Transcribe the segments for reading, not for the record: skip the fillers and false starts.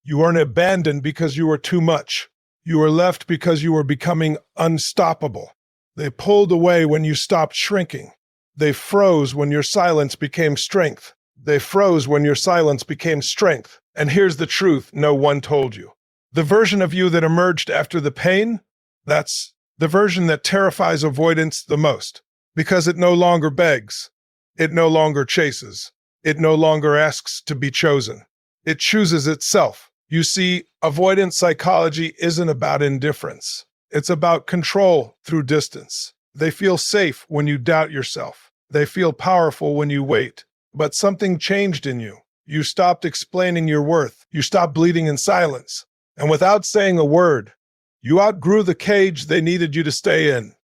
You weren't abandoned because you were too much. You were left because you were becoming unstoppable. They pulled away when you stopped shrinking. They froze when your silence became strength. They froze when your silence became strength. And here's the truth no one told you. The version of you that emerged after the pain, that's the version that terrifies avoidance the most, because it no longer begs. It no longer chases. It no longer asks to be chosen. It chooses itself. You see, avoidant psychology isn't about indifference. It's about control through distance. They feel safe when you doubt yourself. They feel powerful when you wait. But something changed in you. You stopped explaining your worth. You stopped bleeding in silence. And without saying a word, you outgrew the cage they needed you to stay in.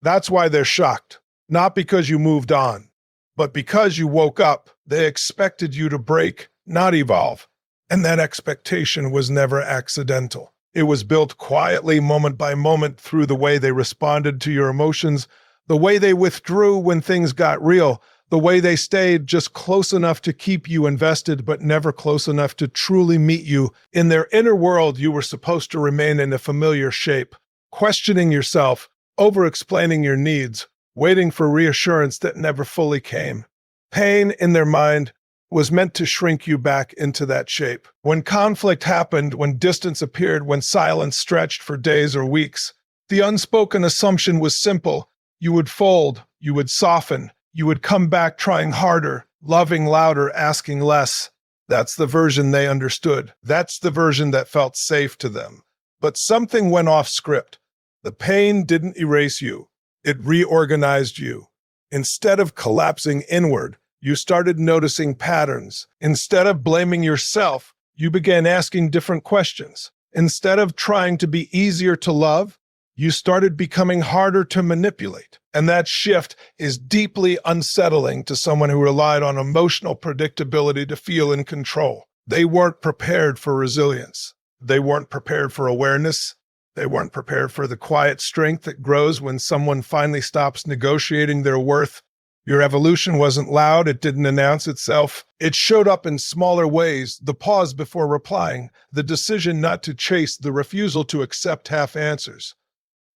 That's why they're shocked. Not because you moved on, but because you woke up. They expected you to break, not evolve. And that expectation was never accidental. It was built quietly, moment by moment, through the way they responded to your emotions, the way they withdrew when things got real, the way they stayed just close enough to keep you invested, but never close enough to truly meet you. In their inner world, you were supposed to remain in a familiar shape, questioning yourself, over-explaining your needs, waiting for reassurance that never fully came. Pain, in their mind, was meant to shrink you back into that shape. When conflict happened, when distance appeared, when silence stretched for days or weeks, the unspoken assumption was simple. You would fold, you would soften, you would come back trying harder, loving louder, asking less. That's the version they understood. That's the version that felt safe to them. But something went off script. The pain didn't erase you. It reorganized you. Instead of collapsing inward, you started noticing patterns. Instead of blaming yourself, you began asking different questions. Instead of trying to be easier to love, you started becoming harder to manipulate. And that shift is deeply unsettling to someone who relied on emotional predictability to feel in control. They weren't prepared for resilience. They weren't prepared for awareness. They weren't prepared for the quiet strength that grows when someone finally stops negotiating their worth. Your evolution wasn't loud. It didn't announce itself. It showed up in smaller ways: the pause before replying, the decision not to chase, the refusal to accept half answers.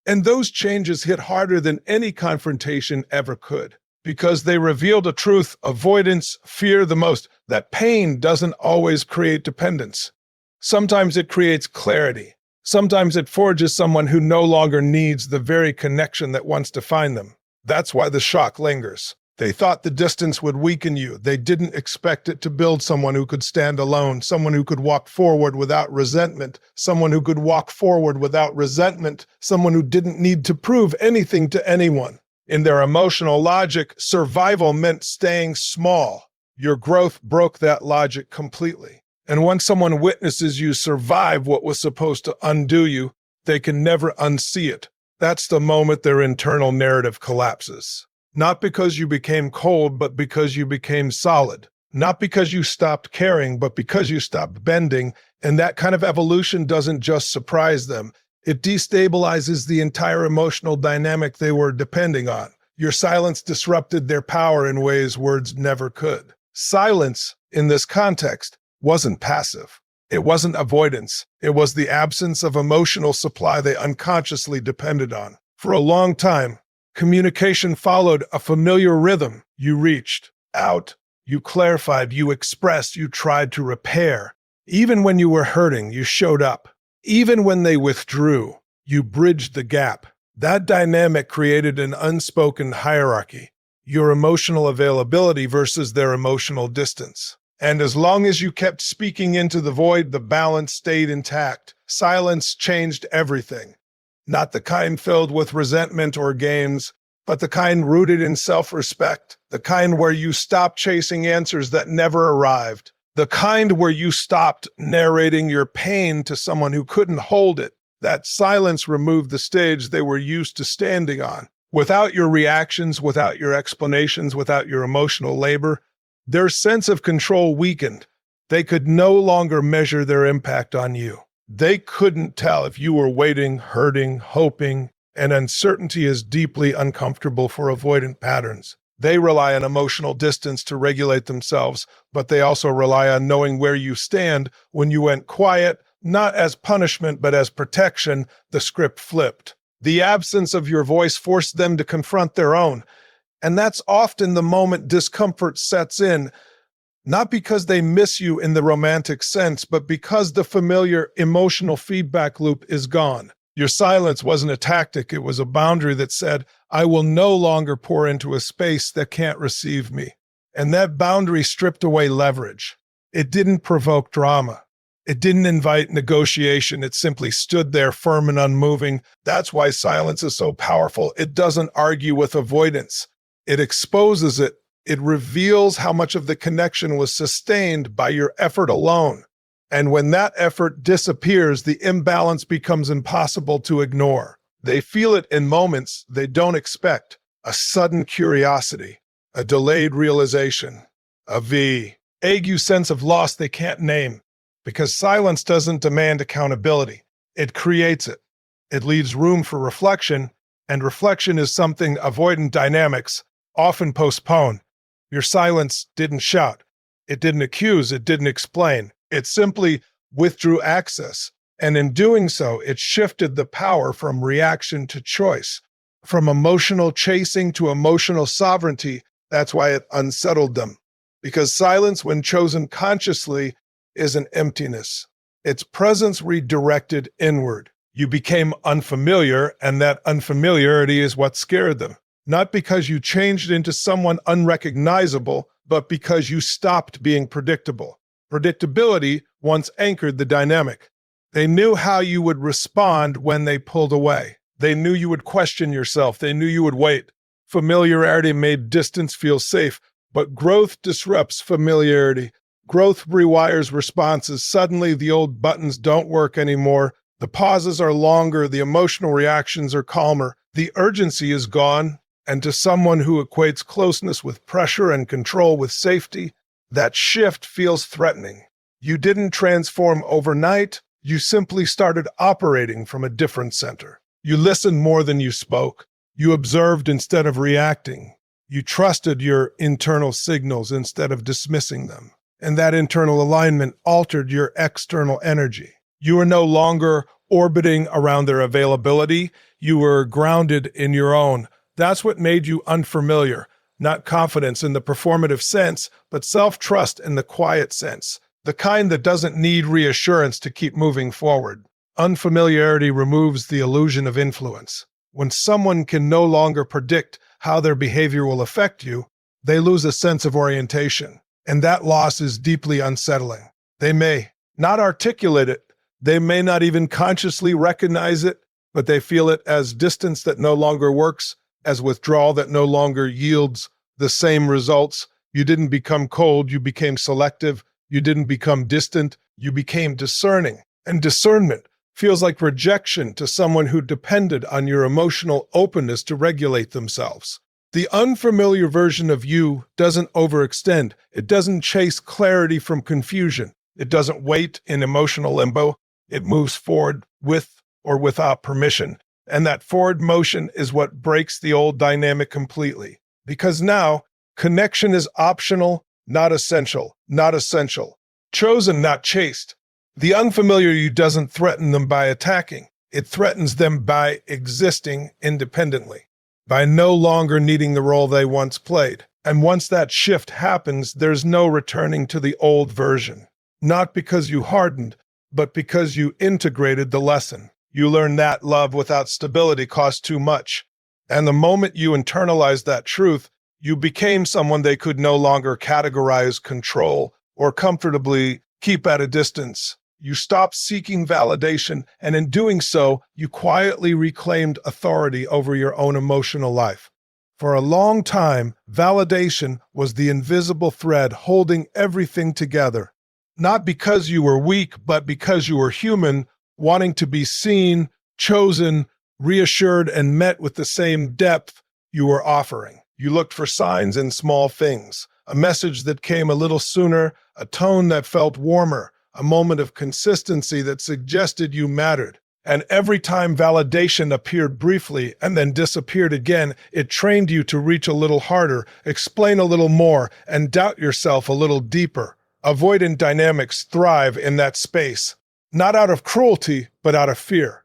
And those changes hit harder than any confrontation ever could, because they revealed a truth avoidants fear the most: that pain doesn't always create dependence. Sometimes it creates clarity. Sometimes it forges someone who no longer needs the very connection that once defined them. That's why the shock lingers. They thought the distance would weaken you. They didn't expect it to build someone who could stand alone, someone who could walk forward without resentment, someone who could walk forward without resentment, someone who didn't need to prove anything to anyone. In their emotional logic, survival meant staying small. Your growth broke that logic completely. And when someone witnesses you survive what was supposed to undo you, they can never unsee it. That's the moment their internal narrative collapses. Not because you became cold, but because you became solid. Not because you stopped caring, but because you stopped bending. And that kind of evolution doesn't just surprise them. It destabilizes the entire emotional dynamic they were depending on. Your silence disrupted their power in ways words never could. Silence, in this context, wasn't passive. It wasn't avoidance. It was the absence of emotional supply they unconsciously depended on. For a long time, communication followed a familiar rhythm. You reached out, you clarified, you expressed, you tried to repair. Even when you were hurting, you showed up. Even when they withdrew, you bridged the gap. That dynamic created an unspoken hierarchy: your emotional availability versus their emotional distance. And as long as you kept speaking into the void, the balance stayed intact. Silence changed everything. Not the kind filled with resentment or games, but the kind rooted in self-respect. The kind where you stopped chasing answers that never arrived. The kind where you stopped narrating your pain to someone who couldn't hold it. That silence removed the stage they were used to standing on. Without your reactions, without your explanations, without your emotional labor, their sense of control weakened. They could no longer measure their impact on you. They couldn't tell if you were waiting, hurting, hoping, and uncertainty is deeply uncomfortable for avoidant patterns. They rely on emotional distance to regulate themselves, but they also rely on knowing where you stand. When you went quiet, not as punishment, but as protection, the script flipped. The absence of your voice forced them to confront their own. And that's often the moment discomfort sets in, not because they miss you in the romantic sense, but because the familiar emotional feedback loop is gone. Your silence wasn't a tactic, it was a boundary that said, I will no longer pour into a space that can't receive me. And that boundary stripped away leverage. It didn't provoke drama. It didn't invite negotiation. It simply stood there firm and unmoving. That's why silence is so powerful. It doesn't argue with avoidance. It exposes it. It reveals how much of the connection was sustained by your effort alone. And when that effort disappears, the imbalance becomes impossible to ignore. They feel it in moments they don't expect. A sudden curiosity, a delayed realization, a vague sense of loss they can't name. Because silence doesn't demand accountability. It creates it. It leaves room for reflection, and reflection is something avoidant dynamics often postpone. Your silence didn't shout. It didn't accuse. It didn't explain. It simply withdrew access. And in doing so, it shifted the power from reaction to choice, from emotional chasing to emotional sovereignty. That's why it unsettled them. Because silence, when chosen consciously, is an emptiness. Its presence redirected inward. You became unfamiliar, and that unfamiliarity is what scared them. Not because you changed into someone unrecognizable, but because you stopped being predictable. Predictability once anchored the dynamic. They knew how you would respond when they pulled away. They knew you would question yourself. They knew you would wait. Familiarity made distance feel safe, but growth disrupts familiarity. Growth rewires responses. Suddenly, the old buttons don't work anymore. The pauses are longer. The emotional reactions are calmer. The urgency is gone. And to someone who equates closeness with pressure and control with safety, that shift feels threatening. You didn't transform overnight. You simply started operating from a different center. You listened more than you spoke. You observed instead of reacting. You trusted your internal signals instead of dismissing them. And that internal alignment altered your external energy. You were no longer orbiting around their availability. You were grounded in your own. That's what made you unfamiliar, not confidence in the performative sense, but self-trust in the quiet sense, the kind that doesn't need reassurance to keep moving forward. Unfamiliarity removes the illusion of influence. When someone can no longer predict how their behavior will affect you, they lose a sense of orientation. And that loss is deeply unsettling. They may not articulate it, they may not even consciously recognize it, but they feel it as distance that no longer works, as withdrawal that no longer yields the same results. You didn't become cold, you became selective. You didn't become distant, you became discerning. And discernment feels like rejection to someone who depended on your emotional openness to regulate themselves. The unfamiliar version of you doesn't overextend. It doesn't chase clarity from confusion. It doesn't wait in emotional limbo. It moves forward with or without permission. And that forward motion is what breaks the old dynamic completely. Because now, connection is optional, not essential, not essential. Chosen, not chased. The unfamiliar you doesn't threaten them by attacking. It threatens them by existing independently, by no longer needing the role they once played. And once that shift happens, there's no returning to the old version. Not because you hardened, but because you integrated the lesson. You learned that love without stability costs too much. And the moment you internalized that truth, you became someone they could no longer categorize, control, or comfortably keep at a distance. You stopped seeking validation, and in doing so, you quietly reclaimed authority over your own emotional life. For a long time, validation was the invisible thread holding everything together. Not because you were weak, but because you were human, wanting to be seen, chosen, reassured, and met with the same depth you were offering. You looked for signs in small things, a message that came a little sooner, a tone that felt warmer, a moment of consistency that suggested you mattered. And every time validation appeared briefly and then disappeared again, it trained you to reach a little harder, explain a little more, and doubt yourself a little deeper. Avoidant dynamics thrive in that space, not out of cruelty, but out of fear.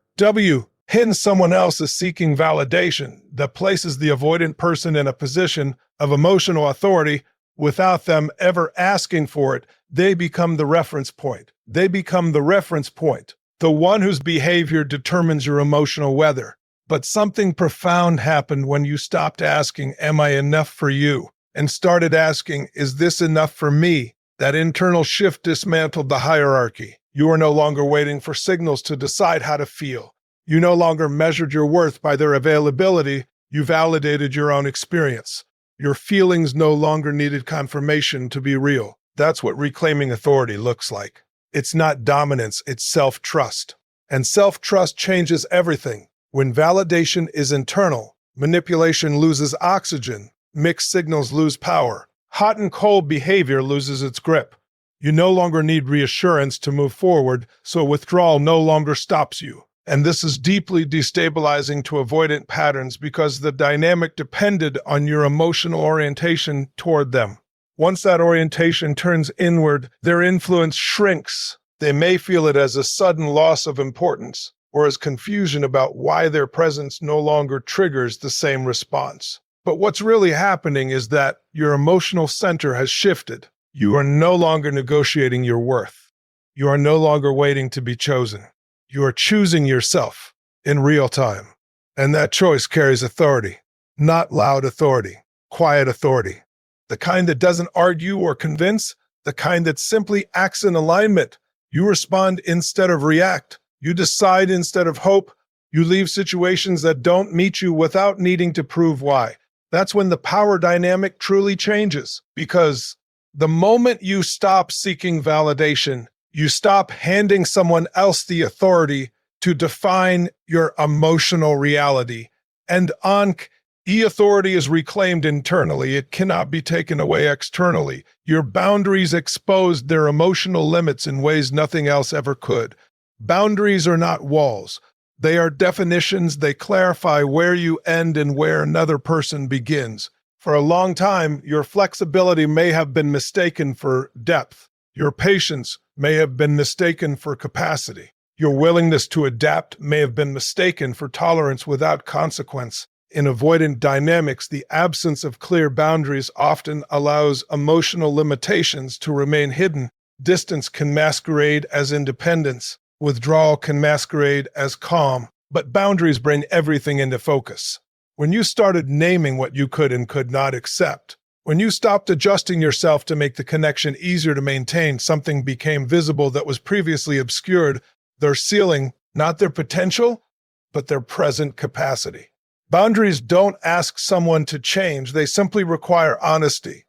When someone else is seeking validation that places the avoidant person in a position of emotional authority without them ever asking for it. They become the reference point. They become the reference point, the one whose behavior determines your emotional weather. But something profound happened when you stopped asking, "Am I enough for you?" and started asking, "Is this enough for me?" That internal shift dismantled the hierarchy. You are no longer waiting for signals to decide how to feel. You no longer measured your worth by their availability. You validated your own experience. Your feelings no longer needed confirmation to be real. That's what reclaiming authority looks like. It's not dominance, it's self-trust. And self-trust changes everything. When validation is internal, manipulation loses oxygen, mixed signals lose power, hot and cold behavior loses its grip. You no longer need reassurance to move forward, so withdrawal no longer stops you. And this is deeply destabilizing to avoidant patterns because the dynamic depended on your emotional orientation toward them. Once that orientation turns inward, their influence shrinks. They may feel it as a sudden loss of importance or as confusion about why their presence no longer triggers the same response. But what's really happening is that your emotional center has shifted. You are no longer negotiating your worth. You are no longer waiting to be chosen. You are choosing yourself in real time. And that choice carries authority, not loud authority, quiet authority. The kind that doesn't argue or convince, the kind that simply acts in alignment. You respond instead of react. You decide instead of hope. You leave situations that don't meet you without needing to prove why. That's when the power dynamic truly changes. Because the moment you stop seeking validation, you stop handing someone else the authority to define your emotional reality. And authority is reclaimed internally. It cannot be taken away externally. Your boundaries exposed their emotional limits in ways nothing else ever could. Boundaries are not walls. They are definitions. They clarify where you end and where another person begins. For a long time, your flexibility may have been mistaken for depth. Your patience may have been mistaken for capacity. Your willingness to adapt may have been mistaken for tolerance without consequence. In avoidant dynamics, the absence of clear boundaries often allows emotional limitations to remain hidden. Distance can masquerade as independence. Withdrawal can masquerade as calm. But boundaries bring everything into focus. When you started naming what you could and could not accept, when you stopped adjusting yourself to make the connection easier to maintain, something became visible that was previously obscured. Their ceiling, not their potential, but their present capacity. Boundaries don't ask someone to change, they simply require honesty.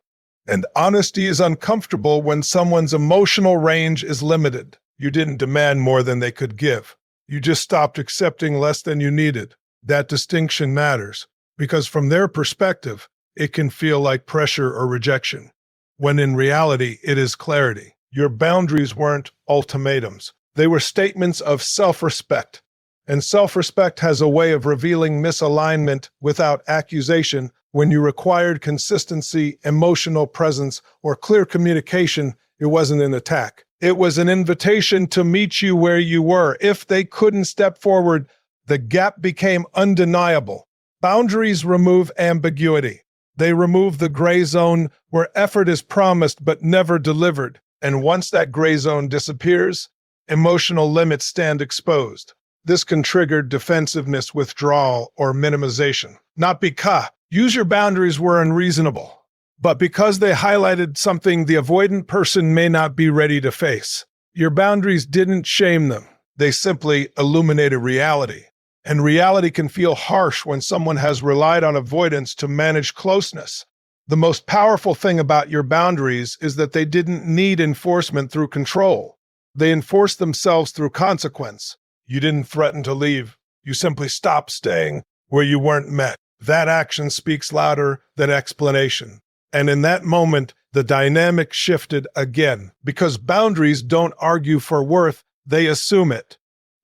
And honesty is uncomfortable when someone's emotional range is limited. You didn't demand more than they could give. You just stopped accepting less than you needed. That distinction matters, because from their perspective, it can feel like pressure or rejection, when in reality, it is clarity. Your boundaries weren't ultimatums. They were statements of self-respect. And self-respect has a way of revealing misalignment without accusation. When you required consistency, emotional presence, or clear communication, it wasn't an attack. It was an invitation to meet you where you were. If they couldn't step forward, the gap became undeniable. Boundaries remove ambiguity. They remove the gray zone where effort is promised but never delivered. And once that gray zone disappears, emotional limits stand exposed. This can trigger defensiveness, withdrawal, or minimization. Not because your boundaries were unreasonable, but because they highlighted something the avoidant person may not be ready to face. Your boundaries didn't shame them. They simply illuminated reality. And reality can feel harsh when someone has relied on avoidance to manage closeness. The most powerful thing about your boundaries is that they didn't need enforcement through control. They enforced themselves through consequence. You didn't threaten to leave. You simply stopped staying where you weren't met. That action speaks louder than explanation. And in that moment, the dynamic shifted again, because boundaries don't argue for worth, they assume it.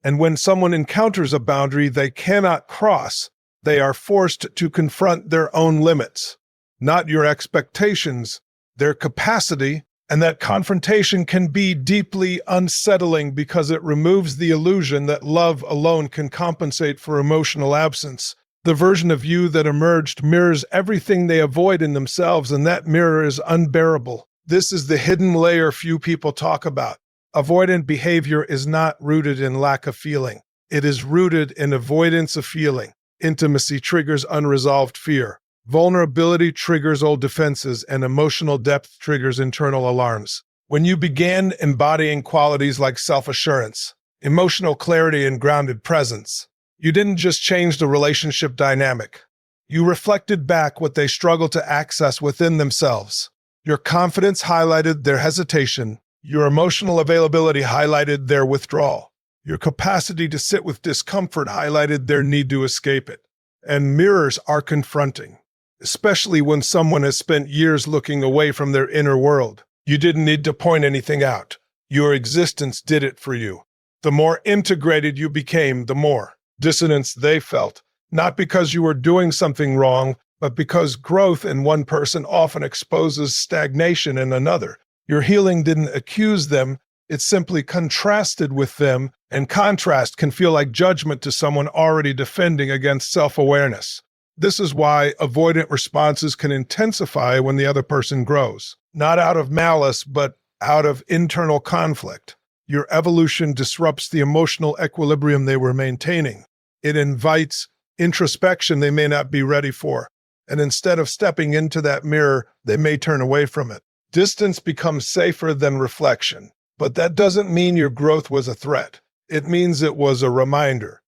And when someone encounters a boundary they cannot cross, they are forced to confront their own limits, not your expectations, their capacity. And that confrontation can be deeply unsettling because it removes the illusion that love alone can compensate for emotional absence. The version of you that emerged mirrors everything they avoid in themselves, and that mirror is unbearable. This is the hidden layer few people talk about. Avoidant behavior is not rooted in lack of feeling. It is rooted in avoidance of feeling. Intimacy triggers unresolved fear. Vulnerability triggers old defenses, and emotional depth triggers internal alarms. When you began embodying qualities like self-assurance, emotional clarity, and grounded presence, you didn't just change the relationship dynamic. You reflected back what they struggled to access within themselves. Your confidence highlighted their hesitation. Your emotional availability highlighted their withdrawal. Your capacity to sit with discomfort highlighted their need to escape it. And mirrors are confronting, especially when someone has spent years looking away from their inner world. You didn't need to point anything out. Your existence did it for you. The more integrated you became, the more dissonance they felt, not because you were doing something wrong, but because growth in one person often exposes stagnation in another. Your healing didn't accuse them, it simply contrasted with them, and contrast can feel like judgment to someone already defending against self-awareness. This is why avoidant responses can intensify when the other person grows, not out of malice, but out of internal conflict. Your evolution disrupts the emotional equilibrium they were maintaining. It invites introspection they may not be ready for, and instead of stepping into that mirror, they may turn away from it. Distance becomes safer than reflection, but that doesn't mean your growth was a threat. It means it was a reminder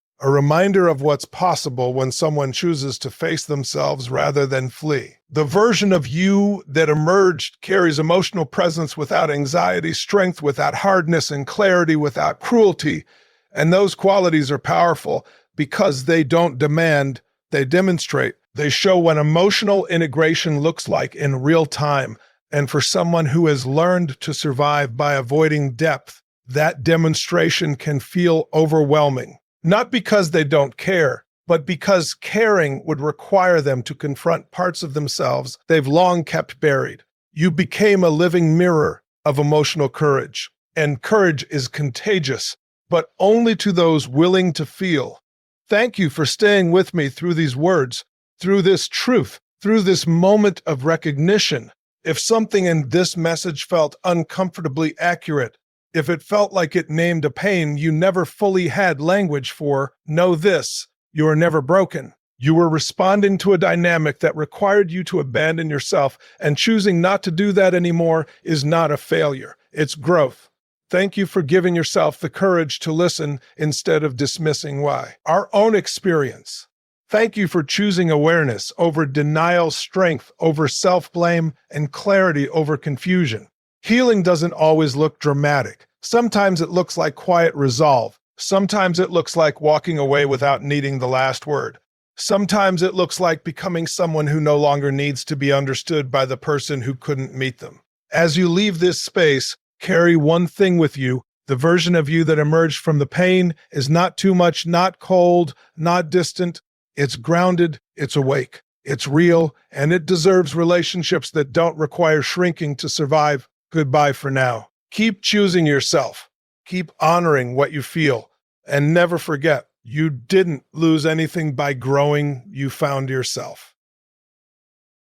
of what's possible when someone chooses to face themselves rather than flee. The version of you that emerged carries emotional presence without anxiety, strength without hardness, and clarity without cruelty. And those qualities are powerful because they don't demand, they demonstrate. They show what emotional integration looks like in real time. And for someone who has learned to survive by avoiding depth, that demonstration can feel overwhelming. Not because they don't care, but because caring would require them to confront parts of themselves they've long kept buried. You became a living mirror of emotional courage, and courage is contagious, but only to those willing to feel. Thank you for staying with me through these words, through this truth, through this moment of recognition. If something in this message felt uncomfortably accurate, if it felt like it named a pain you never fully had language for, know this: you are never broken. You were responding to a dynamic that required you to abandon yourself, and choosing not to do that anymore is not a failure. It's growth. Thank you for giving yourself the courage to listen instead of dismissing why. Our own experience. Thank you for choosing awareness over denial, strength over self-blame, and clarity over confusion. Healing doesn't always look dramatic. Sometimes it looks like quiet resolve. Sometimes it looks like walking away without needing the last word. Sometimes it looks like becoming someone who no longer needs to be understood by the person who couldn't meet them. As you leave this space, carry one thing with you. The version of you that emerged from the pain is not too much, not cold, not distant. It's grounded, it's awake, it's real, and it deserves relationships that don't require shrinking to survive. Goodbye for now. Keep choosing yourself. Keep honoring what you feel. And never forget, you didn't lose anything by growing. You found yourself.